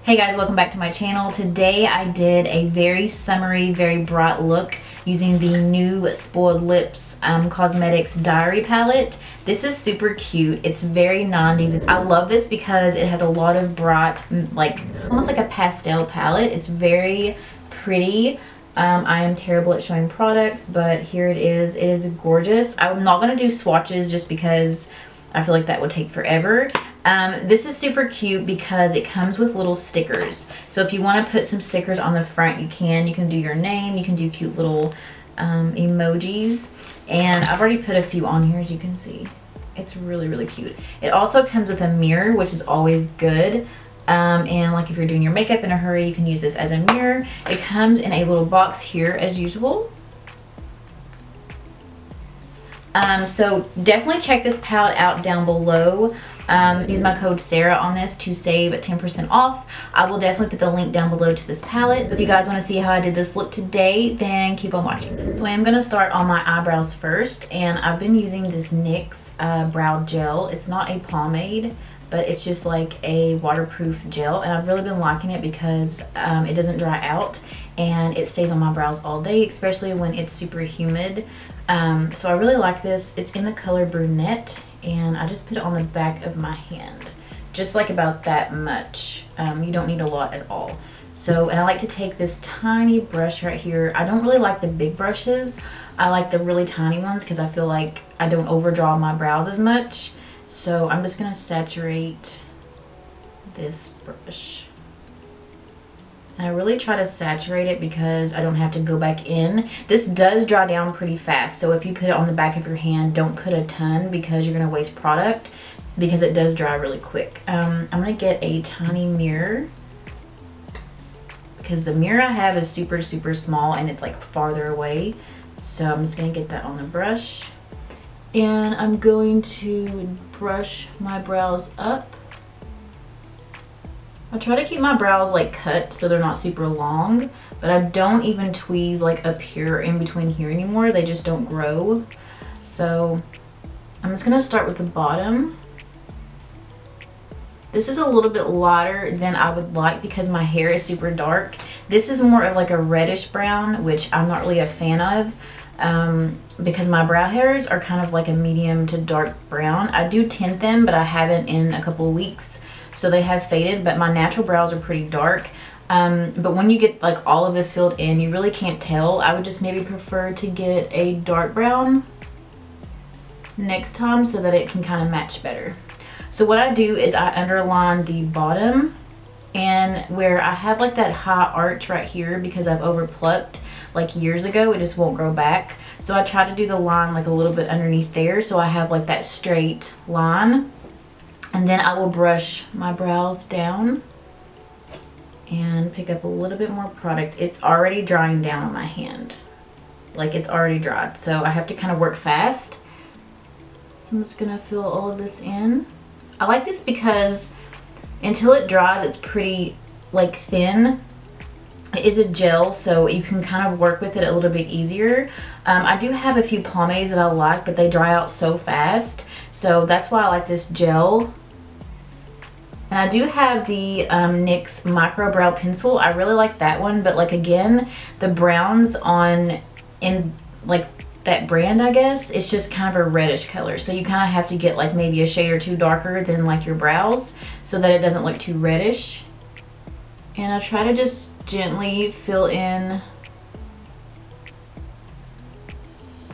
Hey guys, welcome back to my channel. Today I did a very summery, very bright look using the new Spoiled Lips Cosmetics Diary Palette. This is super cute. It's very 90s. I love this because it has a lot of bright, like almost like a pastel palette. It's very pretty. I am terrible at showing products, but here it is. It is gorgeous. I'm not going to do swatches just because I feel like that would take forever. This is super cute because it comes with little stickers. So if you want to put some stickers on the front, you can. You can do your name. You can do cute little emojis. And I've already put a few on here, as you can see. It's really, really cute. It also comes with a mirror, which is always good. And like if you're doing your makeup in a hurry, you can use this as a mirror. It comes in a little box here as usual. So definitely check this palette out down below. Use my code Sarah on this to save 10% off. I will definitely put the link down below to this palette. If you guys want to see how I did this look today, then keep on watching. So I am going to start on my eyebrows first, and I've been using this NYX brow gel. It's not a pomade, but it's just like a waterproof gel, and I've really been liking it because it doesn't dry out and it stays on my brows all day, especially when it's super humid. So I really like this. It's in the color brunette, and I just put it on the back of my hand, just like about that much. You don't need a lot at all. So, and I like to take this tiny brush right here. I don't really like the big brushes. I like the really tiny ones because I feel like I don't overdraw my brows as much. So I'm just gonna saturate this brush. And I really try to saturate it because I don't have to go back in. This does dry down pretty fast, so if you put it on the back of your hand, don't put a ton because you're gonna waste product, because it does dry really quick. I'm gonna get a tiny mirror because the mirror I have is super, super small and it's like farther away. So I'm just gonna get that on the brush. And I'm going to brush my brows up. I try to keep my brows like cut so they're not super long, but I don't even tweeze like up here in between here anymore. They just don't grow. So I'm just gonna start with the bottom. This is a little bit lighter than I would like because my hair is super dark. This is more of like a reddish brown, which I'm not really a fan of. Because my brow hairs are kind of like a medium to dark brown. I do tint them, but I haven't in a couple of weeks, so they have faded, but my natural brows are pretty dark. But when you get like all of this filled in, you really can't tell. I would just maybe prefer to get a dark brown next time so that it can kind of match better. So what I do is I underline the bottom, and where I have like that high arch right here because I've over plucked like years ago, it just won't grow back. So I try to do the line like a little bit underneath there so I have like that straight line. And then I will brush my brows down and pick up a little bit more product. It's already drying down on my hand. Like it's already dried, so I have to kind of work fast. So I'm just gonna fill all of this in. I like this because until it dries, it's pretty like thin. It is a gel, so you can kind of work with it a little bit easier. I do have a few pomades that I like, but they dry out so fast. So that's why I like this gel. And I do have the NYX Micro Brow Pencil. I really like that one, but like again, the browns in like that brand, I guess, it's just kind of a reddish color. So you kind of have to get like maybe a shade or two darker than like your brows so that it doesn't look too reddish. And I try to just gently fill in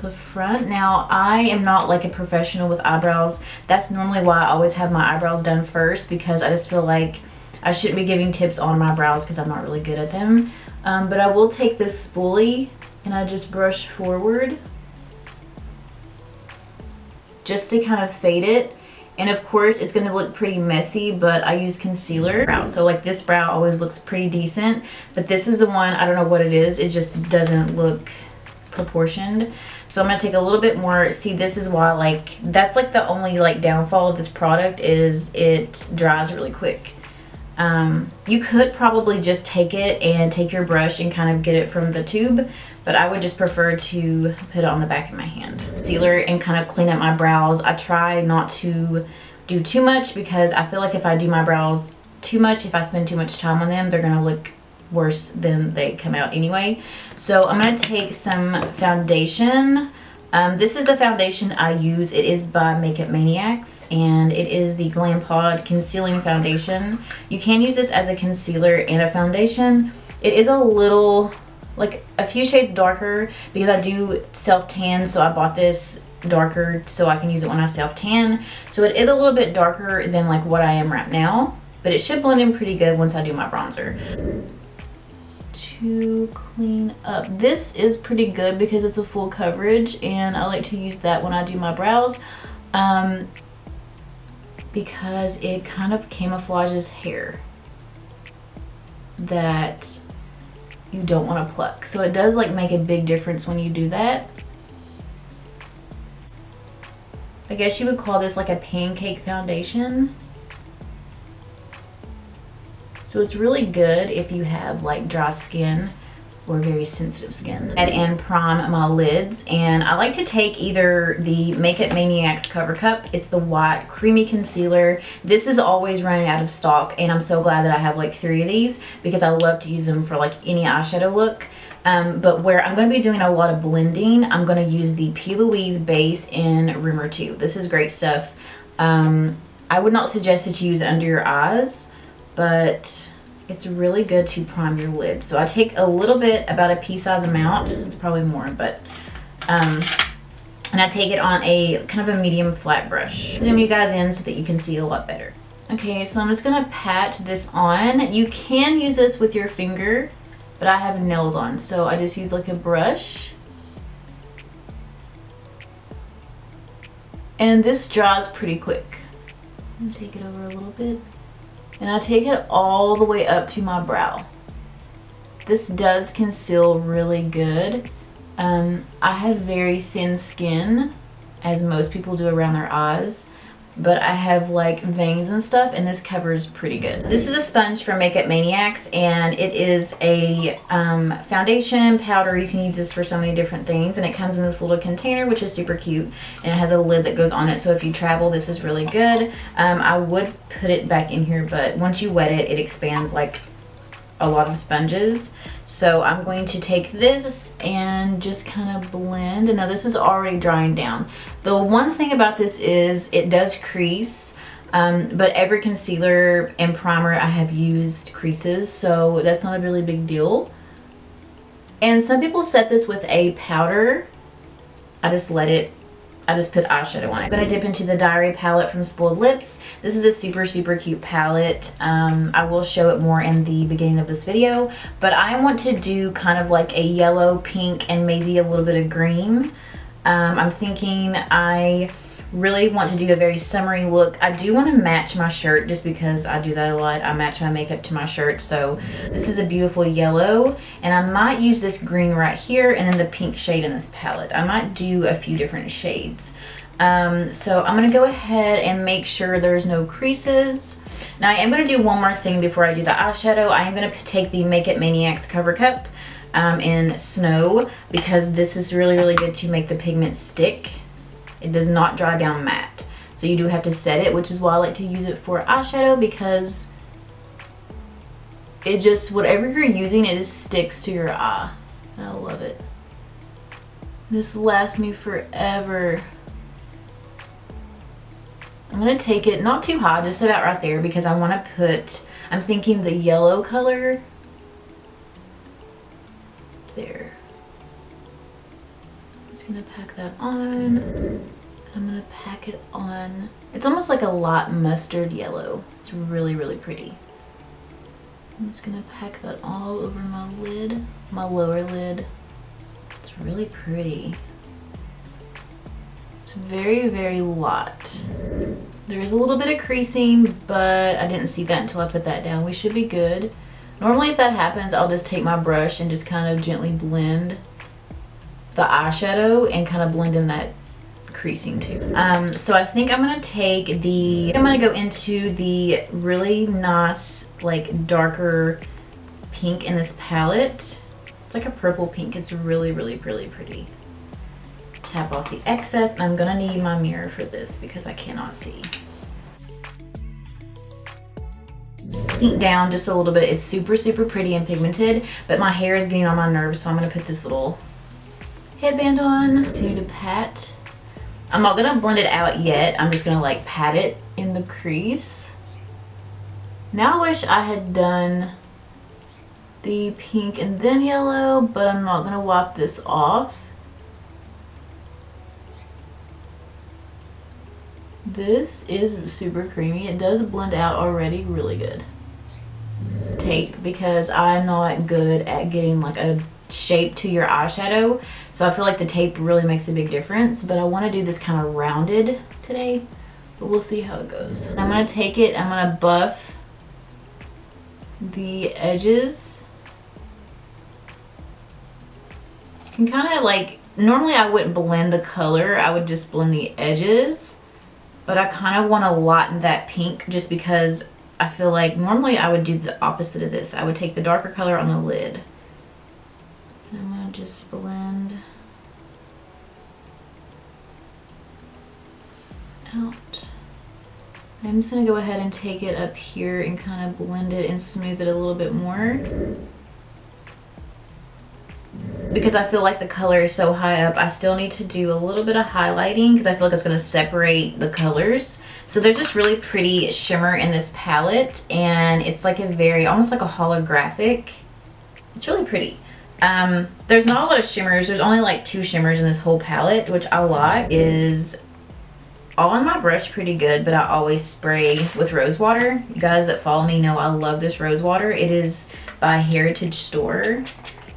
the front. Now, I am not like a professional with eyebrows. That's normally why I always have my eyebrows done first, because I just feel like I shouldn't be giving tips on my brows because I'm not really good at them. But I will take this spoolie and I just brush forward just to kind of fade it. And of course it's going to look pretty messy, but I use concealer. So like this brow always looks pretty decent, but this is the one, I don't know what it is, it just doesn't look proportioned. So I'm going to take a little bit more. See, this is why, like, that's like the only like downfall of this product is it dries really quick. You could probably just take it and take your brush and kind of get it from the tube, but I would just prefer to put it on the back of my hand. Concealer and kind of clean up my brows. I try not to do too much because I feel like if I do my brows too much. If I spend too much time on them, they're gonna look worse than they come out anyway. So I'm gonna take some foundation. This is the foundation I use. It is by Makeup Maniacs, and it is the Glam Concealing Foundation. You can use this as a concealer and a foundation. It is a little, like a few shades darker because I do self-tan, so I bought this darker so I can use it when I self-tan. So it is a little bit darker than like what I am right now, but it should blend in pretty good once I do my bronzer. To clean up, this is pretty good because it's a full coverage, and I like to use that when I do my brows because it kind of camouflages hair that you don't want to pluck. So it does like make a big difference when you do that. I guess you would call this like a pancake foundation. So it's really good if you have like dry skin or very sensitive skin. And prime my lids, and I like to take either the Makeup Maniacs Cover Cup. It's the white creamy concealer. This is always running out of stock, and I'm so glad that I have like 3 of these because I love to use them for like any eyeshadow look. But where I'm going to be doing a lot of blending, I'm going to use the P. Louise base in Rumor 2. This is great stuff. I would not suggest that you use it under your eyes, but it's really good to prime your lid. So I take a little bit, about a pea size amount. It's probably more, but and I take it on a kind of a medium flat brush. Zoom you guys in so that you can see a lot better. Okay, so I'm just gonna pat this on. You can use this with your finger, but I have nails on, so I just use like a brush. And this dries pretty quick. I'm gonna take it over a little bit. And I take it all the way up to my brow. This does conceal really good. I have very thin skin, as most people do around their eyes, but I have like veins and stuff, and this covers pretty good. This is a sponge from Makeup Maniacs, and it is a foundation powder. You can use this for so many different things, and it comes in this little container, which is super cute, and it has a lid that goes on it, so if you travel, this is really good. I would put it back in here, but once you wet it, it expands like a lot of sponges. So I'm going to take this and just kind of blend. And now this is already drying down. The one thing about this is it does crease, but every concealer and primer I have used creases, so that's not a really big deal. And some people set this with a powder. I just put eyeshadow on it. I'm gonna dip into the Diary palette from Spoiled Lips. This is a super cute palette. I will show it more in the beginning of this video, but I want to do kind of like a yellow, pink, and maybe a little bit of green. I'm thinking I really want to do a very summery look. I do want to match my shirt just because I do that a lot. I match my makeup to my shirt. So this is a beautiful yellow, and I might use this green right here and then the pink shade in this palette. I might do a few different shades. So I'm going to go ahead and make sure there's no creases. Now I am going to do one more thing before I do the eyeshadow. I am going to take the Makeup Maniacs Cover Cup in Snow, because this is really good to make the pigment stick. It does not dry down matte, so you do have to set it, which is why I like to use it for eyeshadow, because it just, whatever you're using, it just sticks to your eye. I love it. This lasts me forever. I'm gonna take it not too high, just about right there, because I want to put, I'm thinking the yellow color there. I'm just gonna pack that on. I'm gonna pack it on. It's almost like a light mustard yellow. It's really pretty. I'm just gonna pack that all over my lid, my lower lid. It's really pretty. It's very light. There is a little bit of creasing, but I didn't see that until I put that down. We should be good. Normally if that happens, I'll just take my brush and just kind of gently blend the eyeshadow and kind of blend in that creasing too. So I think I'm gonna go into the really nice, like darker pink in this palette. It's like a purple pink. It's really pretty. Tap off the excess, and I'm gonna need my mirror for this because I cannot see. Pink down just a little bit. It's super, super pretty and pigmented, but my hair is getting on my nerves, so I'm gonna put this little headband on. Continue to pat. I'm not gonna blend it out yet. I'm just gonna like pat it in the crease. Now I wish I had done the pink and then yellow, but I'm not gonna wipe this off. This is super creamy. It does blend out already really good. Tape, because I'm not good at getting like a shape to your eyeshadow, so I feel like the tape really makes a big difference, but I want to do this kind of rounded today, but we'll see how it goes. I'm going to take it, I'm going to buff the edges. You can kind of like, normally I wouldn't blend the color, I would just blend the edges, but I kind of want to lighten that pink just because I feel like normally I would do the opposite of this. I would take the darker color on the lid. And I'm going to just blend out. I'm just going to go ahead and take it up here and kind of blend it and smooth it a little bit more. Because I feel like the color is so high up, I still need to do a little bit of highlighting because I feel like it's going to separate the colors. So there's this really pretty shimmer in this palette, and it's like a very, almost like a holographic. It's really pretty. There's not a lot of shimmers. There's only like 2 shimmers in this whole palette, which I like. Is all on my brush pretty good, but I always spray with rose water. You guys that follow me know I love this rose water. It is by Heritage Store.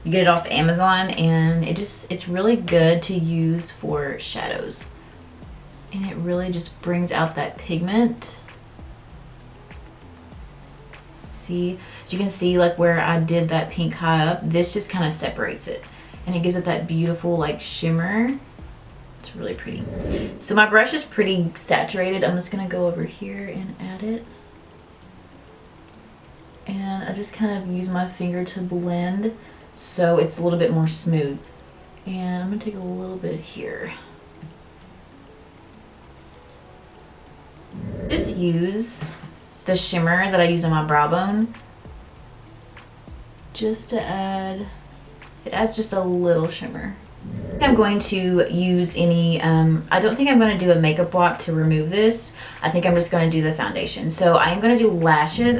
You get it off Amazon, and it's really good to use for shadows. And it really just brings out that pigment. See, as you can see, like where I did that pink high up, this just kind of separates it. And it gives it that beautiful like shimmer. It's really pretty. So my brush is pretty saturated. I'm just gonna go over here and add it. And I just kind of use my finger to blend so it's a little bit more smooth. And I'm gonna take a little bit here. Just use the shimmer that I used on my brow bone just to add, it adds just a little shimmer. I'm going to use any, I don't think I'm going to do a makeup wipe to remove this. I think I'm just going to do the foundation. So I am going to do lashes.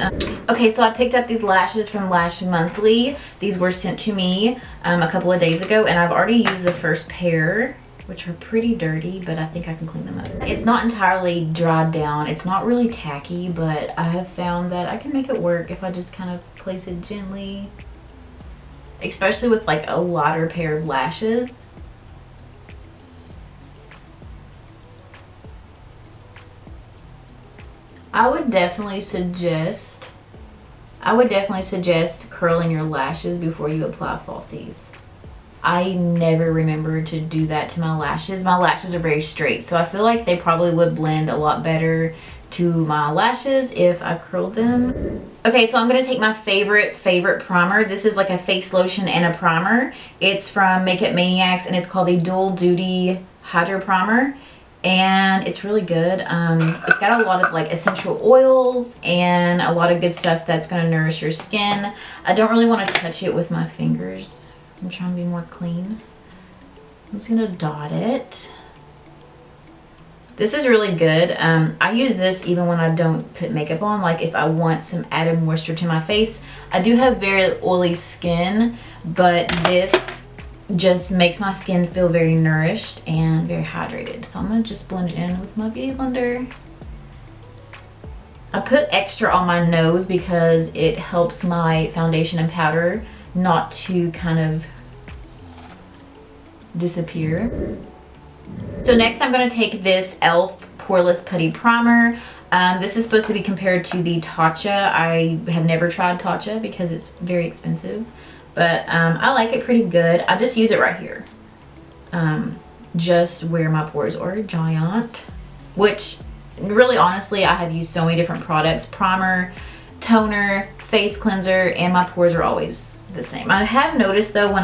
Okay, so I picked up these lashes from Lash Monthly. These were sent to me a couple of days ago, and I've already used the first pair, which are pretty dirty, but I think I can clean them up. It's not entirely dried down. It's not really tacky, but I have found that I can make it work if I just kind of place it gently. Especially with like a lighter pair of lashes. I would definitely suggest curling your lashes before you apply falsies. I never remember to do that to my lashes. My lashes are very straight, so I feel like they probably would blend a lot better to my lashes if I curled them. Okay, so I'm gonna take my favorite primer. This is like a face lotion and a primer. It's from Maniacs, and it's called the Dual Duty Hydro Primer, and it's really good. It's got a lot of like essential oils and a lot of good stuff that's gonna nourish your skin. I don't really want to touch it with my fingers. I'm trying to be more clean. I'm just gonna dot it. This is really good. I use this even when I don't put makeup on, like if I want some added moisture to my face. I do have very oily skin, but this just makes my skin feel very nourished and very hydrated. So I'm gonna just blend it in with my beauty blender. I put extra on my nose because it helps my foundation and powder not to kind of disappear. So next I'm going to take this e.l.f. Poreless Putty Primer. This is supposed to be compared to the Tatcha. I have never tried Tatcha because it's very expensive, but I like it pretty good. I just use it right here, just where my pores are giant, which really honestly I have used so many different products: primer, toner, face cleanser, and my pores are always the same. I have noticed though,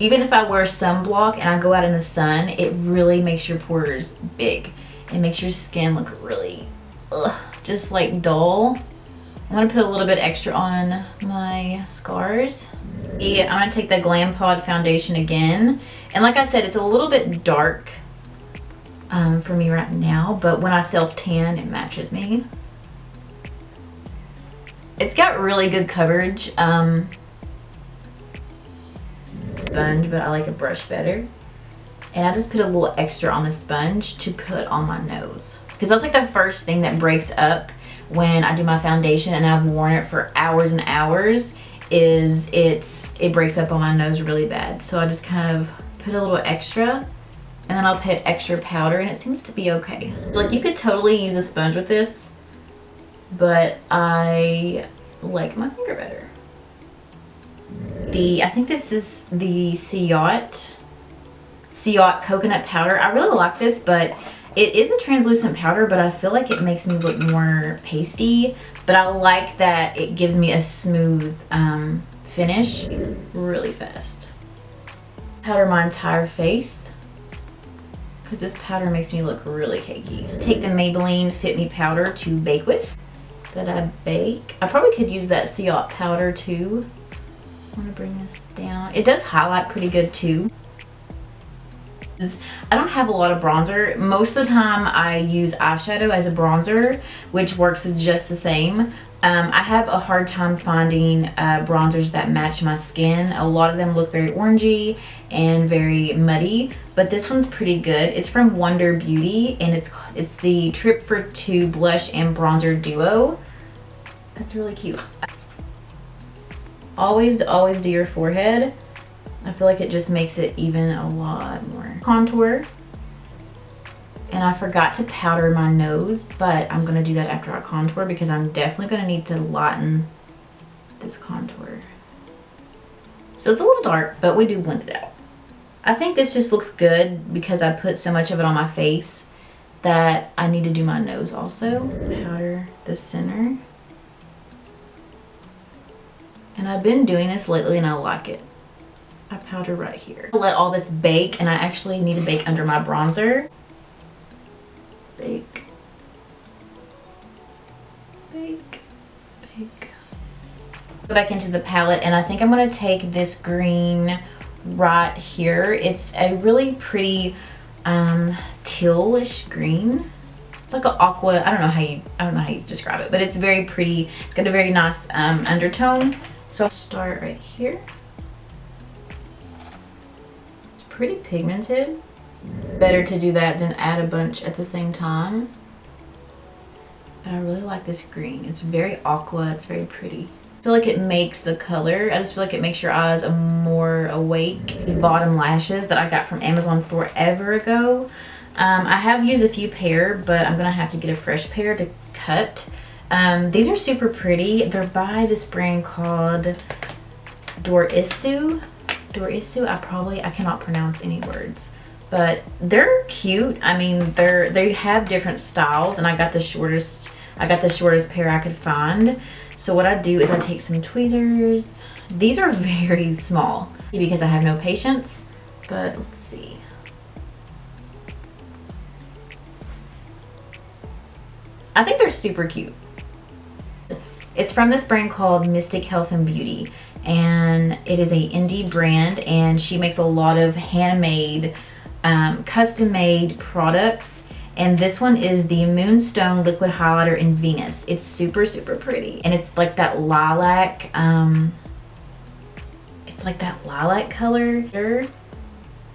even if I wear sunblock and I go out in the sun, it really makes your pores big. It makes your skin look really, just like dull. I'm gonna put a little bit extra on my scars. I'm gonna take the Glam foundation again. And like I said, it's a little bit dark for me right now, but when I self-tan, it matches me. It's got really good coverage. Sponge, but I like a brush better. And I just put a little extra on the sponge to put on my nose. Because that's like the first thing that breaks up when I do my foundation and I've worn it for hours and hours, is it breaks up on my nose really bad. So I just kind of put a little extra, and then I'll put extra powder, and it seems to be okay. So like, you could totally use a sponge with this, but I like my finger better. I think this is the ciate coconut powder. I really like this, but it is a translucent powder, but I feel like it makes me look more pasty. But I like that it gives me a smooth finish really fast. Powder my entire face, because this powder makes me look really cakey. Take the Maybelline Fit Me powder to bake with. That I bake. I probably could use that ciate powder too. I want to bring this down. It does highlight pretty good too. I don't have a lot of bronzer. Most of the time I use eyeshadow as a bronzer, which works just the same. I have a hard time finding bronzers that match my skin. A lot of them look very orangey and very muddy, but this one's pretty good. It's from Wonder Beauty, and it's the Trip for Two blush and bronzer duo. That's really cute. Always do your forehead. I feel like it just makes it even a lot more. Contour. And I forgot to powder my nose, but I'm gonna do that after I contour, because I'm definitely gonna need to lighten this contour. So it's a little dark, but we do blend it out. I think this just looks good because I put so much of it on my face that I need to do my nose also. Powder the center. And I've been doing this lately and I like it. I powder right here. I'll let all this bake, and I actually need to bake under my bronzer. Bake. Bake. Bake. Go back into the palette, and I think I'm gonna take this green right here. It's a really pretty tealish green. It's like an aqua, I don't know how you describe it, but it's very pretty. It's got a very nice undertone. So I'll start right here. Pretty pigmented. Better to do that than add a bunch at the same time. But I really like this green. It's very aqua, it's very pretty. I feel like it makes the color, I just feel like it makes your eyes more awake. These bottom lashes that I got from Amazon forever ago. I have used a few pair, but I'm gonna have to get a fresh pair to cut. These are super pretty. They're by this brand called Dorissu. I cannot pronounce any words, but they're cute. I mean, they have different styles, and I got the shortest pair I could find. So what I do is I take some tweezers. These are very small because I have no patience, but let's see. I think they're super cute. It's from this brand called Mystic Health and Beauty, and it is a indie brand, and she makes a lot of handmade, custom-made products. And this one is the Moonstone Liquid Highlighter in Venus. It's super, super pretty, and it's like that lilac. It's like that lilac color. I don't know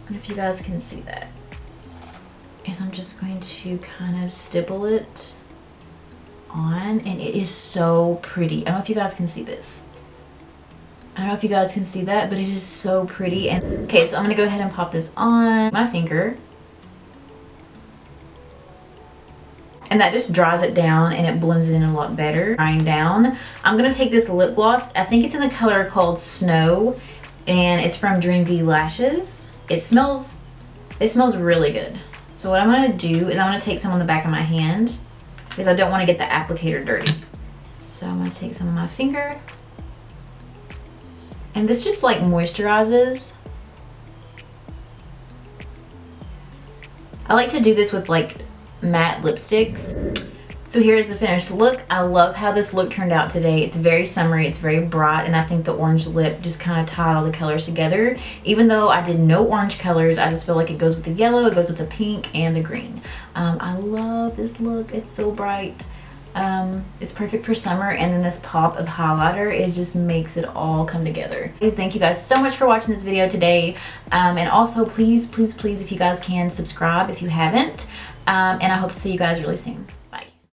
if you guys can see that. Is I'm just going to kind of stipple it on, and it is so pretty. I don't know if you guys can see this. I don't know if you guys can see that, but it is so pretty. And okay, so I'm gonna go ahead and pop this on my finger, and that just dries it down and it blends it in a lot better. Drying down, I'm gonna take this lip gloss. I think it's in the color called Snow, and it's from Dream V Lashes. It smells really good. So what I'm gonna do is I'm gonna take some on the back of my hand, because I don't want to get the applicator dirty. So I'm going to take some on my finger. And this just like moisturizes. I like to do this with like matte lipsticks. So here's the finished look. I love how this look turned out today. It's very summery, it's very bright, and I think the orange lip just kind of tied all the colors together. Even though I did no orange colors, I just feel like it goes with the yellow, it goes with the pink and the green. I love this look. It's so bright. It's perfect for summer, and then this pop of highlighter, it just makes it all come together. Please, thank you guys so much for watching this video today, and also please, please, please, if you guys can, subscribe if you haven't, and I hope to see you guys really soon.